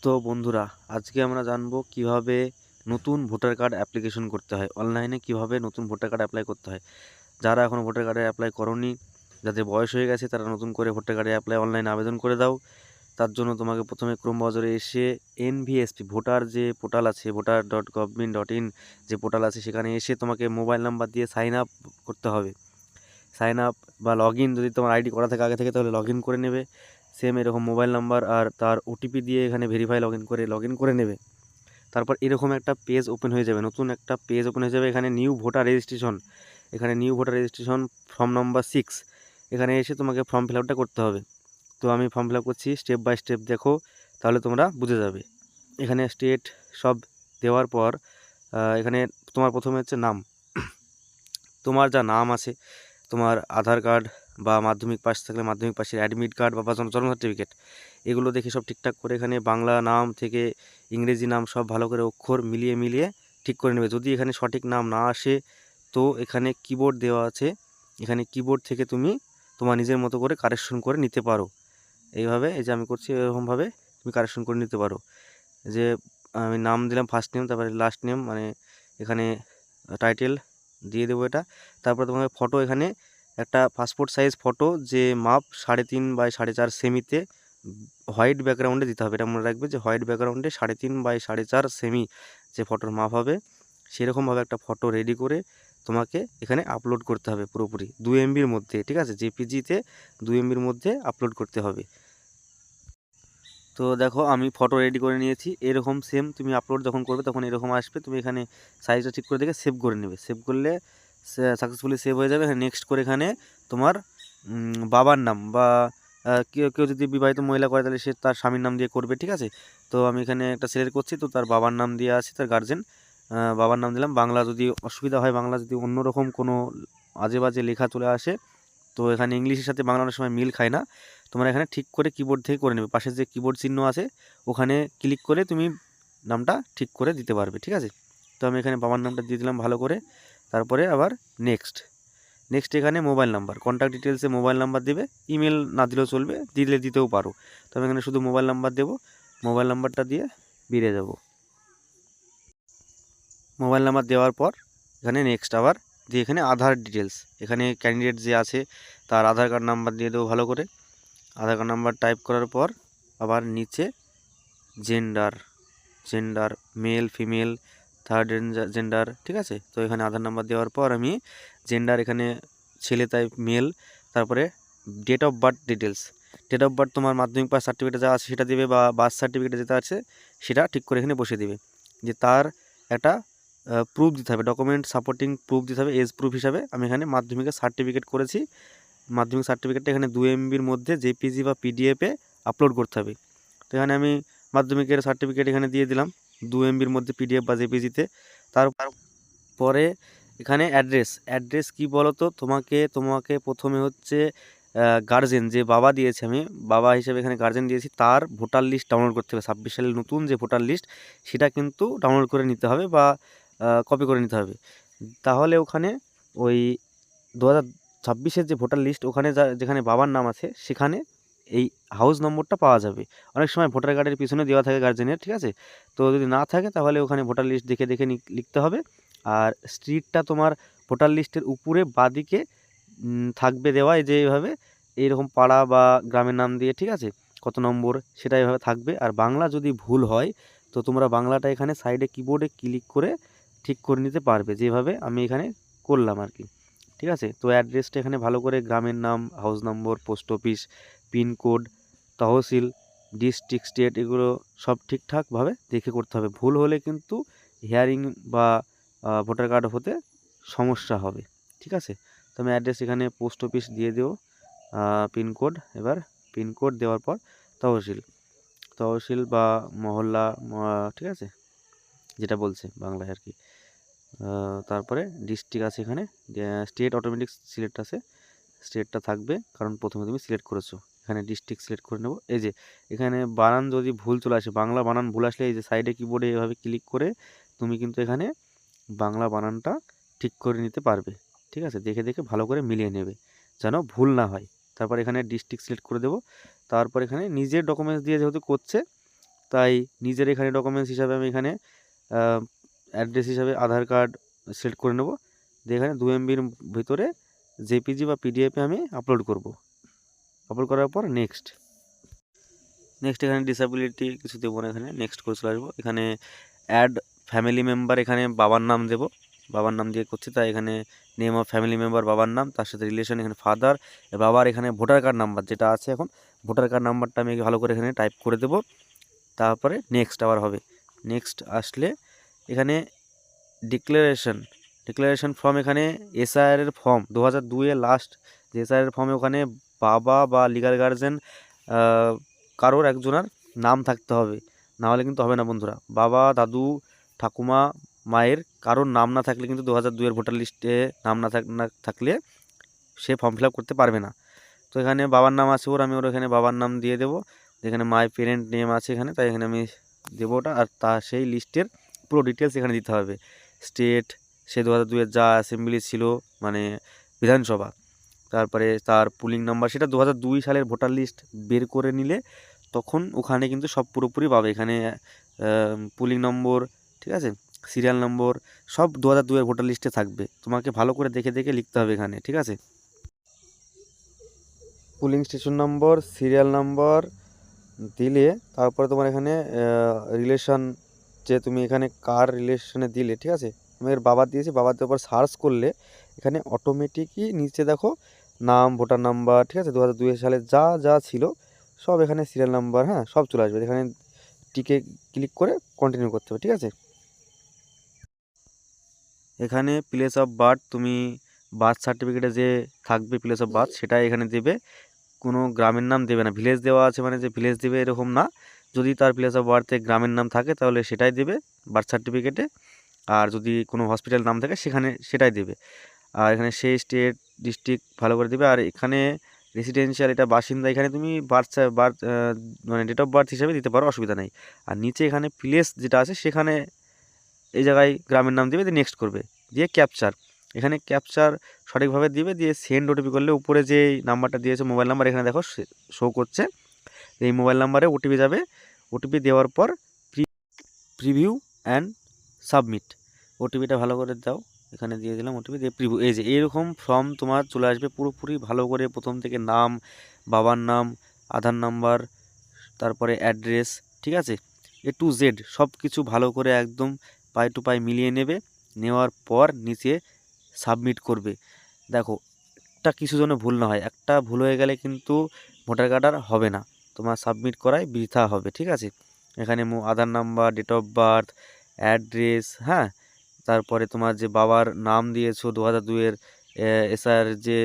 তো বন্ধুরা, আজকে আমরা জানবো কিভাবে নতুন ভোটার কার্ড অ্যাপ্লিকেশন করতে হয়। অনলাইনে কিভাবে নতুন ভোটার কার্ড অ্যাপ্লাই করতে হয়। যারা এখনও ভোটার কার্ডে অ্যাপ্লাই করনি, যাদের বয়স হয়ে গেছে, তারা নতুন করে ভোটার কার্ডে অ্যাপ্লাই অনলাইনে আবেদন করে দাও। তার জন্য তোমাকে প্রথমে ক্রোম ব্রাউজারে এসে এনভিএসপি ভোটার যে পোর্টাল আছে, voter.gov.in যে পোর্টাল আছে, সেখানে এসে তোমাকে মোবাইল নাম্বার দিয়ে সাইন আপ করতে হবে। সাইন আপ বা লগ ইন, যদি তোমার আইডি করা থাকে আগে থেকে, তাহলে লগ ইন করে নেবে। সেম এরকম মোবাইল নাম্বার আর তার ওটিপি দিয়ে এখানে ভেরিফাই লগ ইন করে নেবে। তারপর এরকম একটা পেজ ওপেন হয়ে যাবে, নতুন একটা পেজ ওপেন হয়ে যাবে। এখানে new voter registration, form number 6, এখানে এসে তোমাকে ফর্ম ফিল আপটা করতে হবে। তো আমি ফর্ম ফিল আপ করছি, স্টেপ বাই স্টেপ দেখো, তাহলে তোমরা বুঝে যাবে। এখানে স্টেট সব দেওয়ার পর এখানে তোমার প্রথমে হচ্ছে নাম। তোমার যা নাম আছে, তোমার আধার কার্ড বা মাধ্যমিক পাস থাকলে মাধ্যমিক পাশের অ্যাডমিট কার্ড বা জন্ম সার্টিফিকেট, এগুলো দেখে সব ঠিকঠাক করে এখানে বাংলা নাম থেকে ইংরেজি নাম সব ভালো করে অক্ষর মিলিয়ে মিলিয়ে ঠিক করে নেবে। যদি এখানে সঠিক নাম না আসে, তো এখানে কিবোর্ড দেওয়া আছে, এখানে কিবোর্ড থেকে তুমি তোমার নিজের মতো করে কারেকশন করে নিতে পারো। এইভাবে, এই যে আমি করছি এরকমভাবে তুমি কারেকশন করে নিতে পারো। যে আমি নাম দিলাম ফার্স্ট নেম, তারপরে লাস্ট নেম, মানে এখানে টাইটেল দিয়ে দেবো এটা। তারপরে তোমাকে ফটো, এখানে একটা পাসপোর্ট সাইজ ফটো, যে মাপ 3.5 বাই 4.5 সেমিতে হোয়াইট ব্যাকগ্রাউন্ডে দিতে হবে। এটা মনে রাখবে যে হোয়াইট ব্যাকগ্রাউন্ডে 3.5 বাই 4.5 সেমি যে ফটোর মাপ হবে, সেরকমভাবে একটা ফটো রেডি করে তোমাকে এখানে আপলোড করতে হবে পুরোপুরি 2 MBর মধ্যে, ঠিক আছে? জেপিজিতে 2 MBর মধ্যে আপলোড করতে হবে। তো দেখো, আমি ফটো রেডি করে নিয়েছি। এরকম সেম তুমি আপলোড যখন করবে তখন এরকম আসবে। তুমি এখানে সাইজটা ঠিক করে দেখে সেভ করে নেবে। সেভ করলে সাকসেসফুলি সেভ হয়ে যাবে। এখানে নেক্সট করে এখানে তোমার বাবার নাম বা কেউ কেউ যদি বিবাহিত মহিলা করে, তাহলে সে তার স্বামীর নাম দিয়ে করবে, ঠিক আছে? তো আমি এখানে একটা সিলেক্ট করছি, তো তার বাবার নাম দিয়ে আছে, তার গার্জেন বাবার নাম দিলাম। বাংলা যদি অসুবিধা হয়, বাংলা যদি অন্যরকম কোনো আজে বাজে লেখা চলে আসে, তো এখানে ইংলিশের সাথে বাংলা অনেক সময় মিল খায় না, তোমরা এখানে ঠিক করে কিবোর্ড থেকে করে নেবে। পাশে যে কিবোর্ড চিহ্ন আছে, ওখানে ক্লিক করে তুমি নামটা ঠিক করে দিতে পারবে, ঠিক আছে? তো আমি এখানে বাবার নামটা দিয়ে দিলাম ভালো করে। তারপরে আবার নেক্সট এখানে মোবাইল নাম্বার, কন্ট্যাক্ট ডিটেলসে মোবাইল নাম্বার দেবে। ইমেল না দিলেও চলবে, দিতেও পারো। তো আমি এখানে শুধু মোবাইল নাম্বার দেবো। মোবাইল নাম্বারটা দিয়ে বেরিয়ে যাব। মোবাইল নাম্বার দেওয়ার পর এখানে নেক্সট আবার দিয়ে এখানে আধার ডিটেলস, এখানে ক্যান্ডিডেট যে আছে তার আধার কার্ড নাম্বার দিয়ে দেবো ভালো করে। আধার কার্ড নাম্বার টাইপ করার পর আবার নিচে gender, male female third gender, ঠিক আছে? তো এখানে আধার নাম্বার দেওয়ার পর আমি জেন্ডার এখানে ছেলে তাই মেল। তারপরে date of birth details, date of birth তোমার মাধ্যমিক পাস সার্টিফিকেটে যা আছে সেটা দেবে, বা বার্থ সার্টিফিকেটে যেটা আছে সেটা ঠিক করে এখানে বসে দেবে। যে তার একটা প্রুফ দিতে হবে, ডকুমেন্ট সাপোর্টিং প্রুফ দিতে হবে। এজ প্রুফ হিসাবে আমি এখানে মাধ্যমিকের সার্টিফিকেট করেছি। মাধ্যমিক সার্টিফিকেটটা এখানে 2 MBর মধ্যে জেপিজি বা পিডিএফে আপলোড করতে হবে। তো এখানে আমি মাধ্যমিকের সার্টিফিকেট এখানে দিয়ে দিলাম 2 MBর মধ্যে পিডিএফ বা জেপিজিতে। তারপরে এখানে অ্যাড্রেস কি বলো তো, তোমাকে প্রথমে হচ্ছে গার্জেন, যে বাবা দিয়েছে, আমি বাবা হিসেবে এখানে গার্জেন দিয়েছি, তার ভোটার লিস্ট ডাউনলোড করতে হবে। 26 সালের নতুন যে ভোটার লিস্ট, সেটা কিন্তু ডাউনলোড করে নিতে হবে বা কপি করে নিতে হবে। তাহলে ওখানে ওই 2026-এর যে ভোটার লিস্ট, ওখানে যেখানে বাবার নাম আছে, সেখানে এই হাউস নম্বরটা পাওয়া যাবে। অনেক সময় ভোটার কার্ডের পিছনে দেওয়া থাকে গার্জেনের, ঠিক আছে? তো যদি না থাকে, তাহলে ওখানে ভোটার লিস্ট দেখে দেখে লিখতে হবে। আর স্ট্রিটটা তোমার ভোটার লিস্টের উপরে বাঁদিকে থাকবে দেওয়া, এই যে এইভাবে এইরকম পাড়া বা গ্রামের নাম দিয়ে, ঠিক আছে? কত নম্বর সেটা এভাবে থাকবে। আর বাংলা যদি ভুল হয়, তো তোমরা বাংলাটা এখানে সাইডে কিবোর্ডে ক্লিক করে ঠিক করে নিতে পারবে, যেভাবে আমি এখানে করলাম আর কি, ঠিক আছে? তো অ্যাড্রেসটা এখানে ভালো করে গ্রামের নাম, house number, post office, pincode, tehsil, district, state, এগুলো সব ঠিকঠাকভাবে দেখে করতে হবে। ভুল হলে কিন্তু হিয়ারিং বা ভোটার কার্ড হতে সমস্যা হবে, ঠিক আছে? তো আমি অ্যাড্রেস এখানে পোস্ট অফিস দিয়ে দেবো, পিনকোড, এবার পিনকোড দেওয়ার পর তহসিল বা মহল্লা, ঠিক আছে, যেটা বলছে বাংলায় আর কি। তারপরে ডিস্ট্রিক্ট আছে এখানে, স্টেট অটোমেটিক সিলেক্ট আছে, স্টেটটা থাকবে কারণ প্রথমে তুমি সিলেক্ট করেছো। এখানে ডিস্ট্রিক্ট সিলেক্ট করে নেব। এই যে এখানে বানান যদি ভুল চলে আসে, বাংলা বানান ভুল আসলে, এই যে সাইডে কিবোর্ডে এভাবে ক্লিক করে তুমি কিন্তু এখানে বাংলা বানানটা ঠিক করে নিতে পারবে, ঠিক আছে? দেখে দেখে ভালো করে মিলিয়ে নেবে যেন ভুল না হয়। তারপর এখানে ডিস্ট্রিক্ট সিলেক্ট করে দেবো। তারপর এখানে নিজের ডকুমেন্টস দিয়ে যেহেতু করছে, তাই নিজের এখানে ডকুমেন্টস হিসাবে আমি এখানে অ্যাড্রেস হিসাবে আধার কার্ড সিলেক্ট করে নেব, দিয়ে এখানে 2 MBর ভিতরে জেপিজি বা পিডিএফে আমি আপলোড করব। আপলোড করার পর নেক্সট এখানে ডিসেবিলিটি কিছু দেবো না, এখানে নেক্সট করে চলে আসবো। এখানে অ্যাড ফ্যামিলি মেম্বার, এখানে বাবার নাম দেব, বাবার নাম দিয়ে করছি, তাই এখানে নেম অফ ফ্যামিলি মেম্বার বাবার নাম, তার সাথে রিলেশন এখানে ফাদার, বাবার এখানে ভোটার কার্ড নাম্বার যেটা আছে এখন ভোটার কার্ড নাম্বারটা আমি ভালো করে এখানে টাইপ করে দেবো। তারপরে নেক্সট আবার হবে। নেক্সট আসলে এখানে ডিক্লারেশন ফর্ম, এখানে এসআইআরের ফর্ম 2002-এর লাস্ট যে এসআইআরের ফর্মে ওখানে বাবা বা লিগাল গার্জেন কারোর একজনের নাম থাকতে হবে, না হলে কিন্তু হবে না বন্ধুরা। বাবা, দাদু, ঠাকুমা, মায়ের কারোর নাম না থাকলে কিন্তু 2002-এর ভোটার লিস্টে নাম না থাকলে সে ফর্ম ফিল আপ করতে পারবে না। তো এখানে বাবার নাম আছে আমি এখানে বাবার নাম দিয়ে দেবো। এখানে মাই পেরেন্ট নেম আছে এখানে, তাই এখানে আমি দেবো ওটা। আর সেই লিস্টের পুরো ডিটেলস এখানে দিতে হবে। স্টেট, সে 2002-এর যা অ্যাসেম্বলি ছিল মানে বিধানসভা, তারপরে তার পুলিং নাম্বার, সেটা 2002 সালের ভোটার লিস্ট বের করে নিলে তখন ওখানে কিন্তু সব পুরোপুরি পাবে। এখানে পুলিং নম্বর, ঠিক আছে, সিরিয়াল নম্বর সব 2002-এর ভোটার লিস্টে থাকবে। তোমাকে ভালো করে দেখে দেখে লিখতে হবে এখানে, ঠিক আছে। পুলিং স্টেশন নম্বর, সিরিয়াল নম্বর দিলে তারপরে তোমার এখানে রিলেশন, যে তুমি এখানে কার রিলেশনে দিলে, ঠিক আছে। আমি এর বাবার দিয়েছি, বাবার দেওয়ার পর সার্চ করলে এখানে অটোমেটিকই নিচে দেখো নাম, ভোটার নাম্বার, ঠিক আছে, 2002 সালে যা যা ছিল সব এখানে সিরিয়াল নাম্বার, হ্যাঁ, সব চলে আসবে। এখানে টিকে ক্লিক করে কন্টিনিউ করতে হবে, ঠিক আছে। এখানে প্লেস অফ বার্থ, তুমি বার্থ সার্টিফিকেটে যে থাকবে প্লেস অফ বার্থ সেটা এখানে দেবে, কোনো গ্রামের নাম দেবে না। ভিলেজ দেওয়া আছে মানে যে ভিলেজ দেবে এরকম না, যদি তার প্লেস অফ বার্থে গ্রামের নাম থাকে তাহলে সেটাই দেবে বার্থ সার্টিফিকেটে, আর যদি কোনো হসপিটাল নাম থাকে সেখানে সেটাই দেবে। আর এখানে সেই স্টেট, ডিস্ট্রিক্ট ভালো করে দেবে। আর এখানে রেসিডেন্সিয়াল, এটা বাসিন্দা, এখানে তুমি বার্থ মানে ডেট অফ বার্থ হিসাবে দিতে পারো, অসুবিধা নেই। আর নিচে এখানে প্লেস যেটা আছে সেখানে এই জায়গায় গ্রামের নাম দিবে, দিয়ে নেক্সট করবে, দিয়ে ক্যাপচার, এখানে ক্যাপচার সঠিকভাবে দিবে, দিয়ে সেন্ড ওটিপি করলে উপরে যে নাম্বারটা দিয়েছে মোবাইল নাম্বার এখানে দেখো শো করছে, এই মোবাইল নাম্বারে ওটিপি যাবে। ওটিপি দেওয়ার পর প্রিভিউ অ্যান্ড সাবমিট, ওটিপিটা ভালো করে দাও, এখানে দিয়ে দিলাম ওটিপি, দিয়ে প্রিভিউ। এই যে এরকম ফর্ম তোমার চলে আসবে পুরোপুরি ভালো করে, প্রথম থেকে নাম, বাবার নাম, আধার নাম্বার, তারপরে অ্যাড্রেস, ঠিক আছে, A to Z সব কিছু ভালো করে একদম পাই টু পাই মিলিয়ে নেবে। নেওয়ার পর নিচে সাবমিট করবে। দেখো একটা কিছু যেন ভুল না হয়, একটা ভুল হয়ে গেলে কিন্তু ভোটার কার্ড আর হবে না, তোমার সাবমিট করাই বৃথা হবে, ঠিক আছে। এখানে Aadhaar number, date of birth, address, হ্যাঁ, তারপরে তোমার যে বাবার নাম দিয়েছো 2002-এর এসআর যে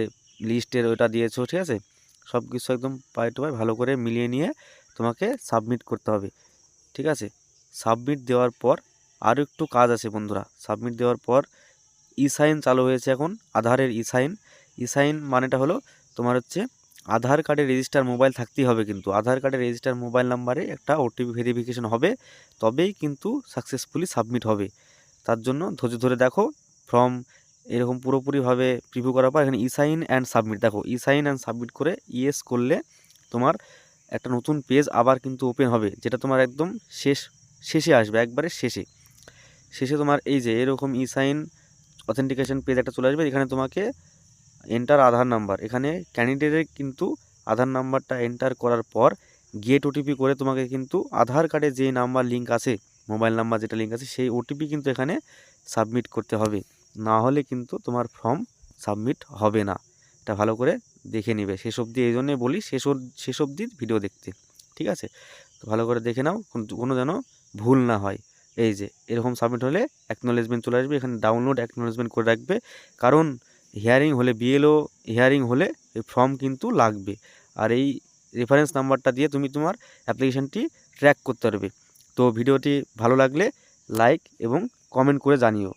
লিস্টের ওটা দিয়েছো, ঠিক আছে, সব কিছু একদম পাই টু পাই ভালো করে মিলিয়ে নিয়ে তোমাকে সাবমিট করতে হবে, ঠিক আছে। সাবমিট দেওয়ার পর আরও একটু কাজ আছে বন্ধুরা। সাবমিট দেওয়ার পর সাইন চালু হয়েছে এখন, আধারের সাইন মানেটা হলো তোমার হচ্ছে আধার কার্ডের রেজিস্টার মোবাইল থাকতেই হবে, কিন্তু আধার কার্ডের রেজিস্টার মোবাইল নাম্বারে একটা ওটিপি ভেরিফিকেশন হবে, তবেই কিন্তু সাকসেসফুলি সাবমিট হবে। তার জন্য ধৈর্য ধরে দেখো। ফর্ম এরকম পুরোপুরিভাবে প্রিভিউ করার পর এখানে সাইন অ্যান্ড সাবমিট, দেখো সাইন অ্যান্ড সাবমিট করে ইয়েস করলে তোমার একটা নতুন পেজ আবার কিন্তু ওপেন হবে, যেটা তোমার একদম শেষে আসবে, একবারে শেষে তোমার এই যে এরকম সাইন অথেন্টিকেশন পেজ একটা চলে আসবে। এখানে তোমাকে এন্টার আধার নাম্বার, এখানে ক্যান্ডিডেটের কিন্তু আধার নাম্বারটা এন্টার করার পর গেট ওটিপি করে তোমাকে কিন্তু আধার কার্ডে যে নাম্বার লিঙ্ক আছে, মোবাইল নাম্বার যেটা লিঙ্ক আছে সেই ওটিপি কিন্তু এখানে সাবমিট করতে হবে, না হলে কিন্তু তোমার ফর্ম সাবমিট হবে না। এটা ভালো করে দেখে নিবে শেষ অবধি, এই জন্যই বলি শেষ অবধি ভিডিও দেখতে, ঠিক আছে। তো ভালো করে দেখে নাও, কোনো যেন ভুল না হয়। এই যে এরকম সাবমিট হলে অ্যাকনোলেজমেন্ট চলে আসবে, এখানে ডাউনলোড অ্যাকনোলেজমেন্ট করে রাখবে, কারণ হিয়ারিং হলে বিএলও হিয়ারিং হলে এই ফর্ম কিন্তু লাগবে। আর এই রেফারেন্স নাম্বারটা দিয়ে তুমি তোমার অ্যাপ্লিকেশানটি ট্র্যাক করতে পারবে। তো ভিডিওটি ভালো লাগলে লাইক এবং কমেন্ট করে জানিও।